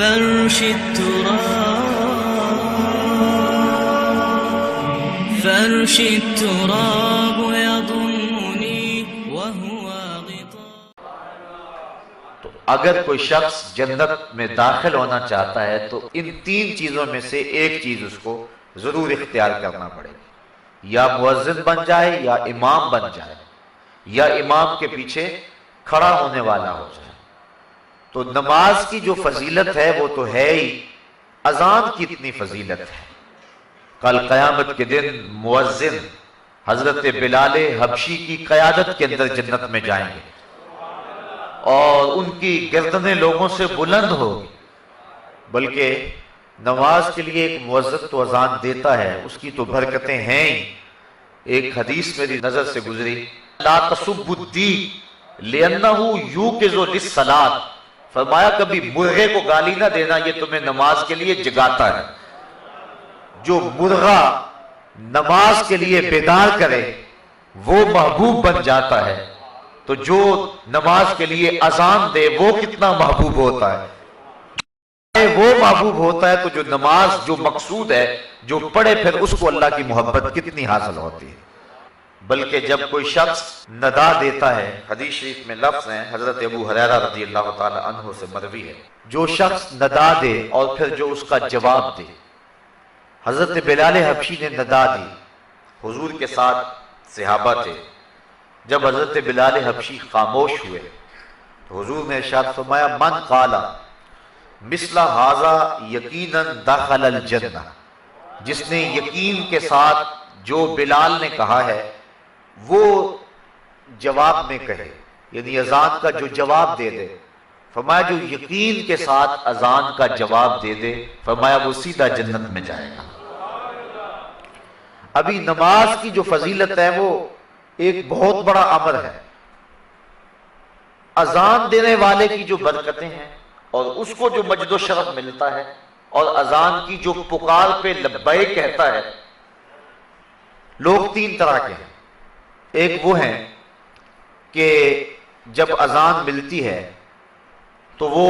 فرش التراب يضمني وهو غطاء. تو اگر کوئی شخص جنت میں داخل ہونا چاہتا ہے تو ان تین چیزوں میں سے ایک چیز اس کو ضرور اختیار کرنا پڑے گی، یا مؤذن بن جائے، یا امام بن جائے، یا امام کے پیچھے کھڑا ہونے والا ہو جائے. تو نماز کی جو فضیلت ہے وہ تو ہے ہی، اذان کی اتنی فضیلت ہے. کل قیامت کے دن مؤذن حضرت بلال حبشی کی قیادت کے اندر جنت میں جائیں گے اور ان کی گردنیں لوگوں سے بلند ہوگی. بلکہ نماز کے لیے ایک مؤذن تو اذان دیتا ہے، اس کی تو برکتیں ہیں ہی. ایک حدیث میری نظر سے گزری، لا تسبوا الدیک لأنہ یوقظ للصلاۃ، فرمایا کبھی مرغے کو گالی نہ دینا، یہ تمہیں نماز کے لیے جگاتا ہے. جو مرغا نماز کے لیے بیدار کرے وہ محبوب بن جاتا ہے، تو جو نماز کے لیے اذان دے وہ کتنا محبوب ہوتا ہے. وہ محبوب ہوتا ہے تو جو نماز جو مقصود ہے جو پڑھے پھر اس کو اللہ کی محبت کتنی حاصل ہوتی ہے. بلکہ جب کوئی شخص ندا دیتا ہے، حدیث شریف میں لفظ ہیں حضرت ابو ہریرہ رضی اللہ تعالی عنہ سے مروی ہے، جو شخص ندا دے اور پھر جو اس کا جواب دے. حضرت بلال حبشی نے ندا دی، حضور کے ساتھ صحابہ تھے. جب حضرت بلال حبشی خاموش ہوئے تو حضور نے ارشاد فرمایا من قال مثل ھذا یقینا دخل الجنہ، جس نے یقین کے ساتھ جو بلال نے کہا ہے وہ جواب میں کہے، یعنی اذان کا جو جواب دے دے، فرمایا جو یقین کے ساتھ اذان کا جواب دے دے، فرمایا وہ سیدھا جنت میں جائے گا. ابھی نماز کی جو فضیلت ہے وہ ایک بہت بڑا امر ہے. اذان دینے والے کی جو برکتیں ہیں اور اس کو جو مجد و شرف ملتا ہے، اور اذان کی جو پکار پہ لبیک کہتا ہے. لوگ تین طرح کے ہیں. ایک وہ ہیں کہ جب اذان ملتی ہے تو وہ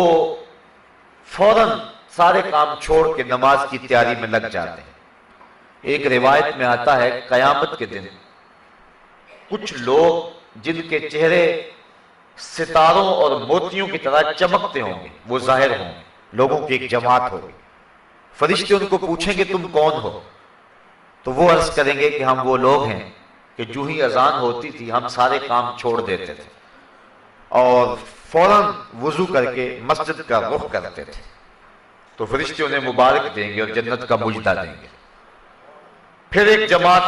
فوراً سارے کام چھوڑ کے نماز کی تیاری میں لگ جاتے ہیں. ایک روایت میں آتا ہے قیامت کے دن کچھ لوگ جن کے چہرے ستاروں اور موتیوں کی طرح چمکتے ہوں گے وہ ظاہر ہوں گے، لوگوں کی ایک جماعت ہوگی. فرشتے ان کو پوچھیں گے تم کون ہو؟ تو وہ عرض کریں گے کہ ہم وہ لوگ ہیں کہ جو ہی اذان ہوتی تھی ہم سارے کام چھوڑ دیتے تھے اور فوراً وضو کر کے مسجد کا رخ کرتے تھے. تو فرشتے انہیں مبارک دیں گے اور جنت کا مجدہ دیں گے. پھر ایک جماعت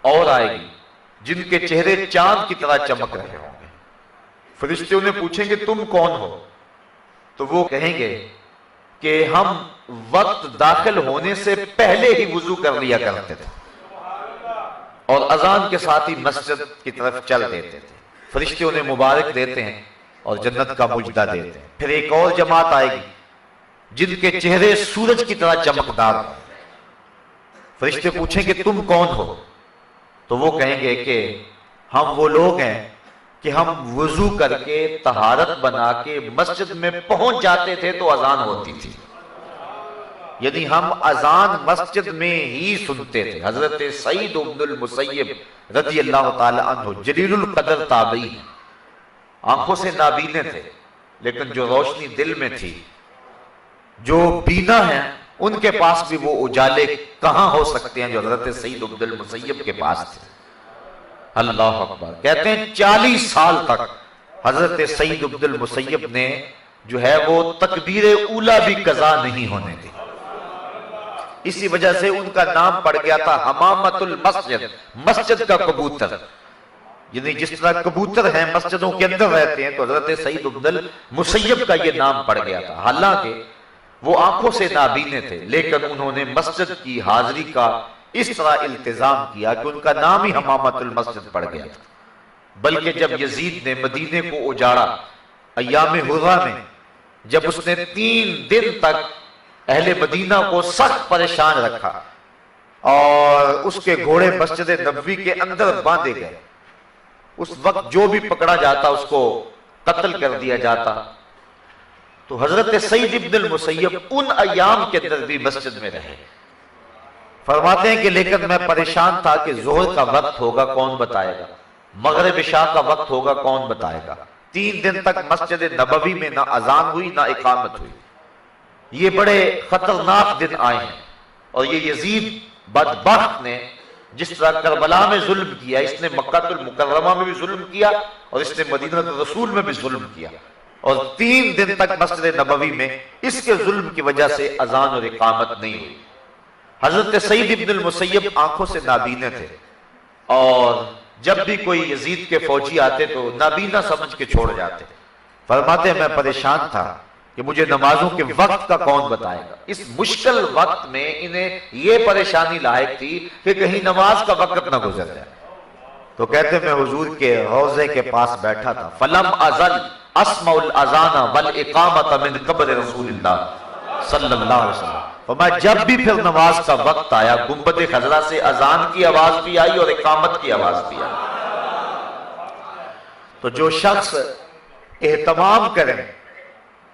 اور آئے گی جن کے چہرے چاند کی طرح چمک رہے ہوں گے. فرشتے انہیں پوچھیں گے تم کون ہو؟ تو وہ کہیں گے کہ ہم وقت داخل ہونے سے پہلے ہی وضو کر لیا کرتے تھے اور اذان کے ساتھ ہی مسجد کی طرف چل دیتے تھے. فرشتے انہیں مبارک دیتے ہیں اور جنت کا مجدہ دیتے ہیں. پھر ایک اور جماعت آئے گی جن کے چہرے سورج کی طرح چمکدار ہوں. فرشتے پوچھیں کہ تم کون ہو؟ تو وہ کہیں گے کہ ہم وہ لوگ ہیں کہ ہم وضو کر کے طہارت بنا کے مسجد میں پہنچ جاتے تھے تو اذان ہوتی تھی. یعنی ہم اذان مسجد میں ہی سنتے تھے. حضرت سعید بن المسیب رضی اللہ تعالی عنہ جلیل القدر تابعی، آنکھوں سے نابینے تھے لیکن جو روشنی دل میں تھی، جو بینا ہیں ان کے پاس بھی وہ اجالے کہاں ہو سکتے ہیں جو حضرت سعید بن المسیب کے پاس تھے. اللہ اکبر. کہتے ہیں 40 سال تک حضرت سعید بن المسیب نے جو ہے وہ تکبیر اولا بھی قضا نہیں ہونے دی. اسی وجہ سے ان کا نام پڑ گیا تھا حمامت المسجد، مسجد کا کبوتر. یعنی جس طرح کبوتر ہیں مسجدوں کے اندر رہتے ہیں تو حضرت سعید بن المسیب کا یہ نام پڑ گیا تھا. حالانکہ وہ آنکھوں سے نابینے تھے لیکن انہوں نے مسجد کی حاضری کا اس طرح التزام کیا کہ ان کا نام ہی حمامت المسجد پڑ گیا تھا. بلکہ جب یزید نے مدینے کو اجاڑا ایام حرہ میں، جب اس نے 3 دن تک اہل مدینہ کو سخت پریشان رکھا اور اس کے گھوڑے مسجد نبوی کے اندر باندھے گئے، اس وقت جو بھی پکڑا جاتا اس کو قتل کر دیا جاتا. تو حضرت سعید ابن المسیب ان ایام کے اندر بھی مسجد میں رہے. فرماتے ہیں کہ لیکن میں پریشان تھا کہ ظہر کا وقت ہوگا کون بتائے گا, مغرب عشاء کا وقت ہوگا کون بتائے گا. 3 دن تک مسجد نبوی میں نہ اذان ہوئی نہ اقامت ہوئی. یہ بڑے خطرناک دن آئے ہیں. اور یہ یزید بدبخت نے جس طرح کربلا میں ظلم کیا, اس نے مکہ المکرمہ میں بھی ظلم کیا اور اس نے مدینہ رسول میں بھی ظلم کیا. اور 3 دن تک مسجد نبوی میں اس کے ظلم کی وجہ سے اذان اور اقامت نہیں ہوئی. حضرت سعید ابن المسیب آنکھوں سے نابینے تھے, اور جب بھی کوئی یزید کے فوجی آتے تو نابینا سمجھ کے چھوڑ جاتے. فرماتے ہیں میں پریشان تھا کہ مجھے نمازوں کے وقت کا کون بتائے گا. اس مشکل وقت میں انہیں یہ پریشانی لاحق تھی کہ کہیں نماز کا وقت نہ گزر جائے. تو کہتے میں حضور کے روضے کے پاس بیٹھا تھا. فلم ازل اسمع الاذان والاقامۃ من قبر رسول اللہ صلی اللہ علیہ وسلم. اور میں جب بھی پھر نماز کا وقت آیا, گنبد خضرا سے اذان کی آواز بھی آئی اور اقامت کی آواز بھی آئی. تو جو شخص اہتمام کریں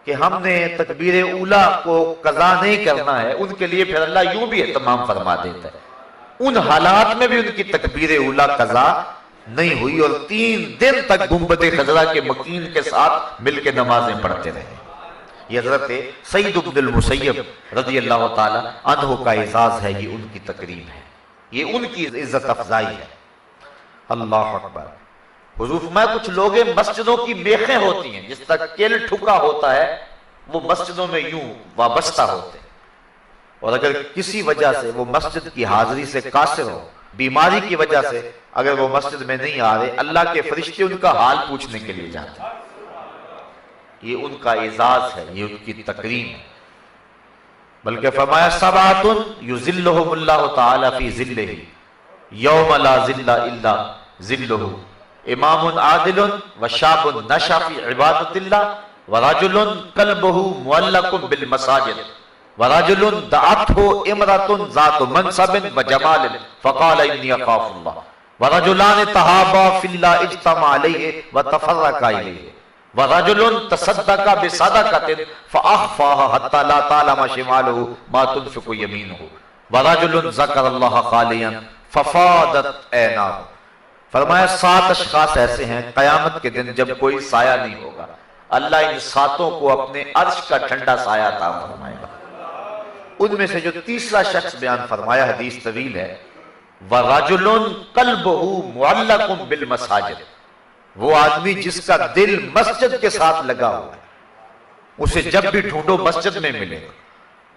کہ ہم نے تکبیر اولا کو قضا نہیں کرنا ہے, ان کے لیے پھر اللہ یوں بھی اہتمام فرما دیتا ہے. ان حالات میں بھی ان کی تکبیر اولا قضا نہیں ہوئی اور 3 دن تک گنبد خضرا کے مکین کے ساتھ مل کے نمازیں پڑھتے رہے. یہ حضرت سعید بن المسیب رضی اللہ تعالی عنہ کا اعزاز ہے, یہ ان کی تکریم ہے, یہ ان کی عزت افزائی ہے. اللہ اکبر. حضور فرمایا کچھ لوگ مسجدوں کی میخیں ہوتی ہیں, جس طرح کیل ٹھکا ہوتا ہے وہ مسجدوں میں یوں وابستہ ہوتے ہیں, اور اگر کسی وجہ سے وہ مسجد کی حاضری سے قاصر ہو, بیماری کی وجہ سے اگر وہ مسجد میں نہیں آ رہے, اللہ کے فرشتے ان کا حال پوچھنے کے لیے جاتے ہیں. یہ ان کا اعزاز ہے, یہ ان کی تکریم ہے. بلکہ فرمایا سبعۃ یظلھم اللہ تعالی فی ظلہ یوم لا ظل الا ظلہ, امام عادل وشاب نشا فی عبادت اللہ ورجل قلبہ معلق بالمساجد ورجل دعته امرأة ذات منصب وجمال فقال انی اخاف اللہ ورجلان تحابا فی اللہ اجتمع علیہ وتفرقا الیہ ورجل تصدق بصدقۃ فاخفاها حتى لا تعلم شماله ما تنفق يمينه ورجل ذکر اللہ خالیا ففاضت عیناہ. فرمایا 7 اشخاص ایسے ہیں قیامت کے دن جب کوئی سایہ نہیں ہوگا, اللہ ان 7 کو اپنے عرش کا ٹھنڈا سایہ عطا فرمائے گا. ان میں سے جو تیسرا شخص بیان فرمایا, حدیث طویل ہے, وَرَجُلٌ قَلْبُهُ مُعَلَّقٌ بِالْمَسَاجِدِ, وہ آدمی جس کا دل مسجد کے ساتھ لگا ہوا ہے, اسے جب بھی ڈھونڈو مسجد میں ملے گا.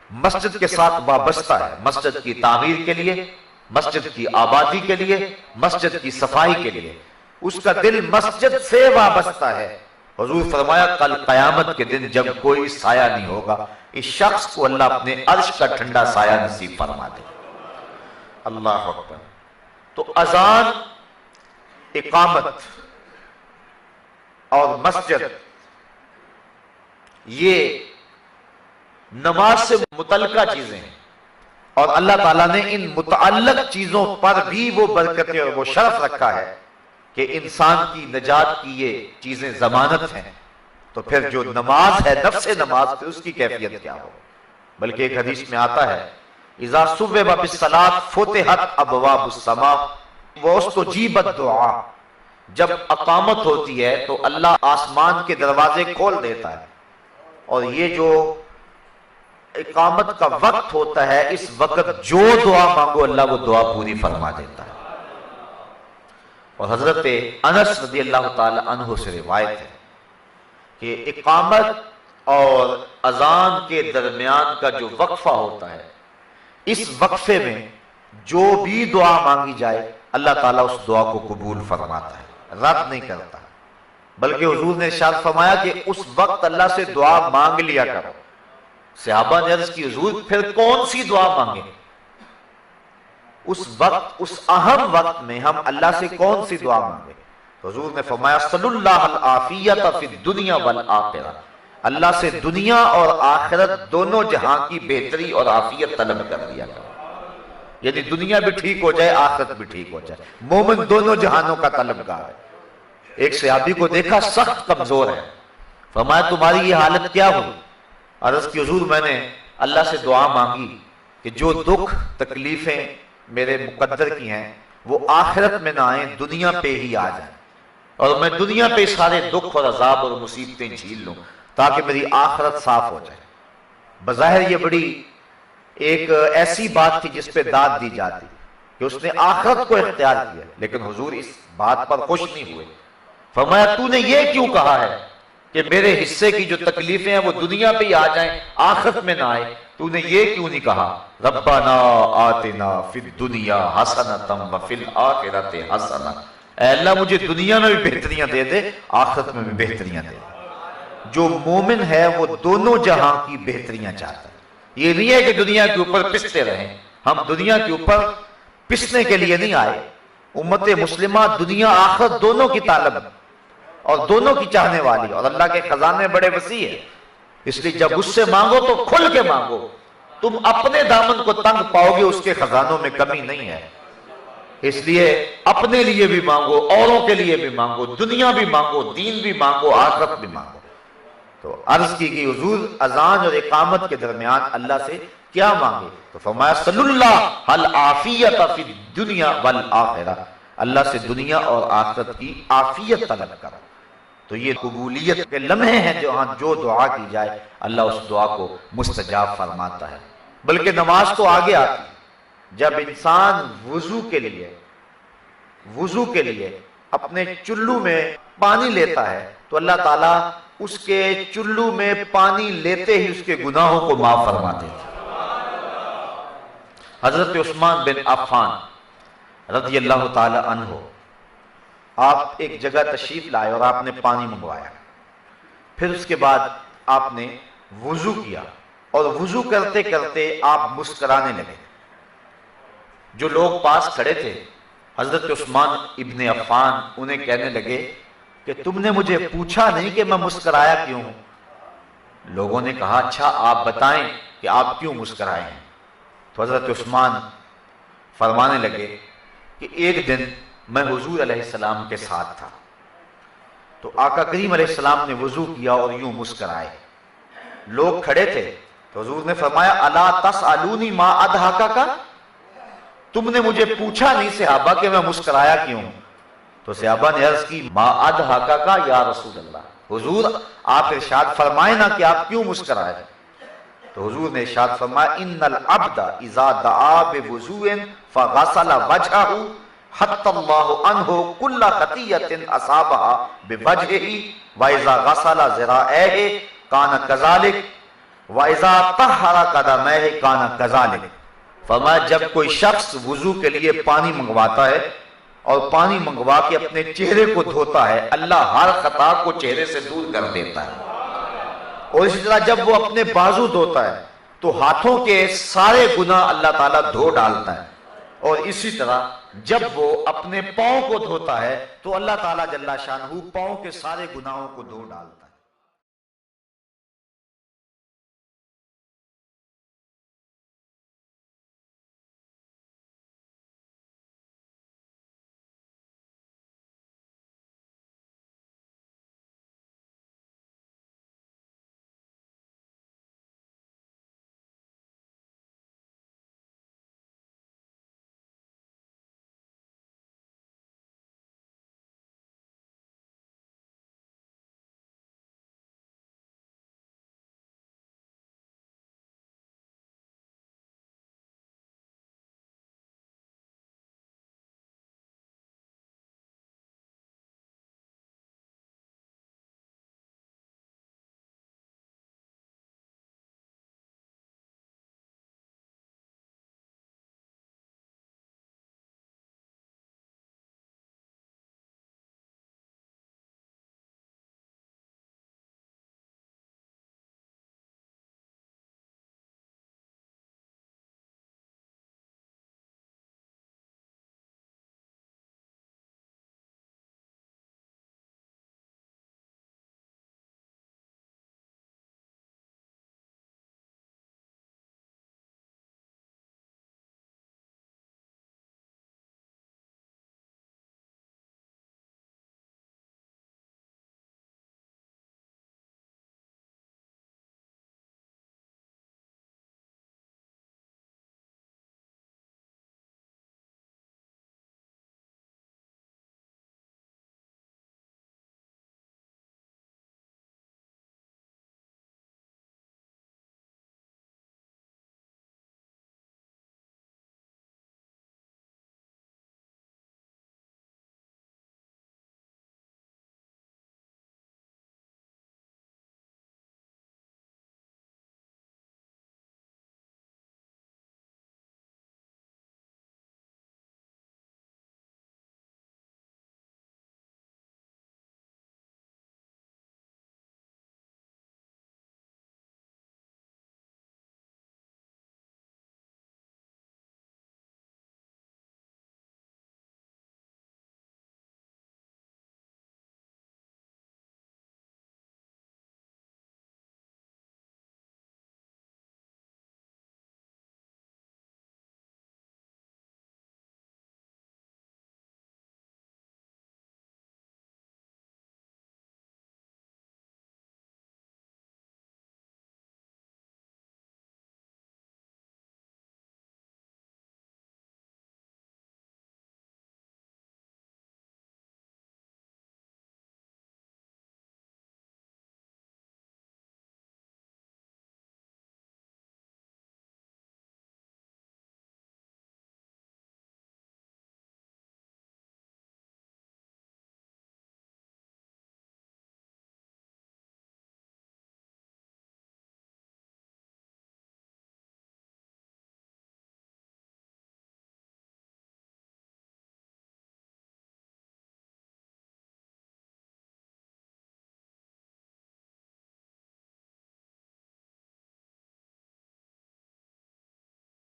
مسجد کے ساتھ وابستہ ہے, مسجد کی تعمیر کے لیے, مسجد کی آبادی کے لیے, مسجد کی صفائی کے لیے, اس کا دل مسجد سے وابستہ ہے. حضور فرمایا کل قیامت کے دن جب کوئی سایہ نہیں ہوگا, اس شخص کو اللہ اپنے عرش کا ٹھنڈا سایہ نصیب فرما دے. اللہ اکبر. تو اذان, اقامت اور مسجد یہ نماز سے متعلقہ چیزیں ہیں, اور اللہ تعالیٰ نے ان متعلق چیزوں پر بھی وہ برکتیں اور وہ شرف رکھا ہے کہ انسان کی نجات کی یہ چیزیں ضمانت ہیں. تو پھر جو نماز ہے, نفس نماز, پھر اس کی کیفیت کیا ہو. بلکہ ایک حدیث میں آتا ہے اذا صبح بالصلاۃ فتحت ابواب السماء واستجیبت دعا, جب اقامت ہوتی ہے تو اللہ آسمان کے دروازے کھول دیتا ہے, اور یہ جو اقامت کا وقت ہوتا ہے اس وقت جو دعا مانگو اللہ وہ دعا پوری فرما دیتا ہے. اور حضرت انس رضی اللہ تعالی عنہ سے روایت ہے کہ اقامت اور اذان کے درمیان کا جو وقفہ ہوتا ہے, اس وقفے میں جو بھی دعا مانگی جائے اللہ تعالیٰ اس دعا کو قبول فرماتا ہے, رد نہیں کرتا. بلکہ حضور نے ارشاد فرمایا کہ اس وقت اللہ سے دعا مانگ لیا کرو. صحابہ نے عرض کی حضور پھر کون سی دعا مانگے؟ اس وقت, اس اہم وقت میں ہم اللہ سے کون سی دعا مانگے؟ حضور نے فرمایا صلی اللہ العافیت فی الدنیا والآخرہ, اللہ سے دنیا اور آخرت دونوں جہاں کی بہتری اور عافیت طلب کر لیا کرو. یعنی دنیا بھی ٹھیک ہو جائے, آخرت بھی ٹھیک ہو جائے. مومن دونوں جہانوں کا طلبگار ہے. ایک صحابی کو دیکھا سخت کمزور ہے, فرمایا تمہاری یہ حالت کیا ہوئی؟ عرض کی حضور میں نے اللہ سے دعا مانگی کہ جو دکھ تکلیفیں میرے مقدر کی ہیں وہ آخرت میں نہ آئیں، دنیا پہ ہی آ جائیں، اور میں دنیا پہ سارے دکھ اور عذاب اور مصیبتیں جھیل لوں تاکہ میری آخرت صاف ہو جائے۔ بظاہر یہ بڑی ایک ایسی بات تھی جس پہ داد دی جاتی کہ اس نے آخرت کو اختیار کیا، لیکن حضور اس بات پر خوش نہیں ہوئے۔ فرمایا تو نے یہ کیوں کہا ہے کہ میرے حصے کی جو تکلیفیں ہیں وہ دنیا پہ ہی آ جائیں، آخرت میں نہ آئے؟ تو نے یہ کیوں نہیں کہا ربنا آتنا فی الدنیا حسنۃ وفی الآخرۃ حسنۃ، اے اللہ مجھے دنیا میں بھی بہتریاں دے دے، آخرت میں بھی بہتریاں دے دے۔ جو مومن ہے وہ دونوں جہاں کی بہتریاں چاہتا ہے۔ یہ نہیں ہے کہ دنیا کے اوپر پستے رہیں، ہم دنیا کے اوپر پسنے کے لیے نہیں آئے۔ امت مسلمہ دنیا آخرت دونوں کی طالب اور دونوں کی چاہنے والی، اور اللہ کے خزانے بڑے وسیع ہیں، اس لیے جب اس سے مانگو تو کھل کے مانگو، تم اپنے دامن کو تنگ پاؤ گے، اس کے خزانوں میں کمی نہیں ہے۔ اس لیے اپنے لیے بھی مانگو، اوروں کے لیے بھی مانگو، دنیا بھی مانگو، دین بھی مانگو، آخرت بھی مانگو۔ تو عرض کی کہ حضور اذان اور اقامت کے درمیان اللہ سے کیا مانگے؟ تو فرمایا صلی اللہ العافیت فی الدنیا والآخرہ، اللہ سے دنیا اور آخرت کی عافیت طلب کرو۔ تو یہ قبولیت کے لمحے ہیں جو دعا کی جائے اللہ اس دعا کو مستجاب فرماتا ہے۔ بلکہ نماز تو آگے آتی ہے، جب انسان وضو کے لیے اپنے چلو میں پانی لیتا ہے تو اللہ تعالیٰ اس کے چلو میں پانی لیتے ہی اس کے گناہوں کو معاف فرما دیتا ہے۔ حضرت عثمان بن عفان رضی اللہ تعالی عنہ، آپ ایک جگہ تشریف لائے اور آپ نے پانی منگوایا، پھر اس کے بعد آپ نے وضو کیا، اور وضو کرتے کرتے آپ مسکرانے لگے۔ جو لوگ پاس کھڑے تھے حضرت عثمان ابن عفان انہیں کہنے لگے کہ تم نے مجھے پوچھا نہیں کہ میں مسکرایا کیوں ہوں؟ لوگوں نے کہا اچھا آپ بتائیں کہ آپ کیوں مسکرائے ہیں؟ تو حضرت عثمان فرمانے لگے کہ ایک دن میں حضور علیہ السلام کے ساتھ تھا، تو آقا کریم علیہ السلام نے وضو کیا اور یوں مسکرائے، لوگ کھڑے تھے تو حضور نے فرمایا الا تسألونی ما اضحکک، تم نے مجھے پوچھا نہیں صحابہ کہ میں مسکرایا کیوں؟ تو صحابہ نے عرض کی ما اضحکک یا رسول اللہ، حضور آپ ارشاد فرمائے نا کہ آپ کیوں مسکرائے؟ تو حضور نے ارشاد فرمایا ان العبد اذا دعا بوضوء فغسل وجهه حتی اللہ عنہ کل خطیۃ اصابها بوجهه واذا غسل ذراعیہ کان کذلک واذا طہر قدمیہ کان کذلک۔ فرمایا جب کوئی شخص وضو کے لیے پانی منگواتا ہے اور پانی منگوا کے اپنے چہرے کو دھوتا ہے، اللہ ہر خطا کو چہرے سے دور کر دیتا ہے، اور اسی طرح جب وہ اپنے بازو دھوتا ہے تو ہاتھوں کے سارے گناہ اللہ تعالیٰ دھو ڈالتا ہے، اور اسی طرح جب وہ اپنے پاؤں کو دھوتا ہے تو اللہ تعالیٰ جل شانہ پاؤں کے سارے گناہوں کو دھو ڈالتا ہے۔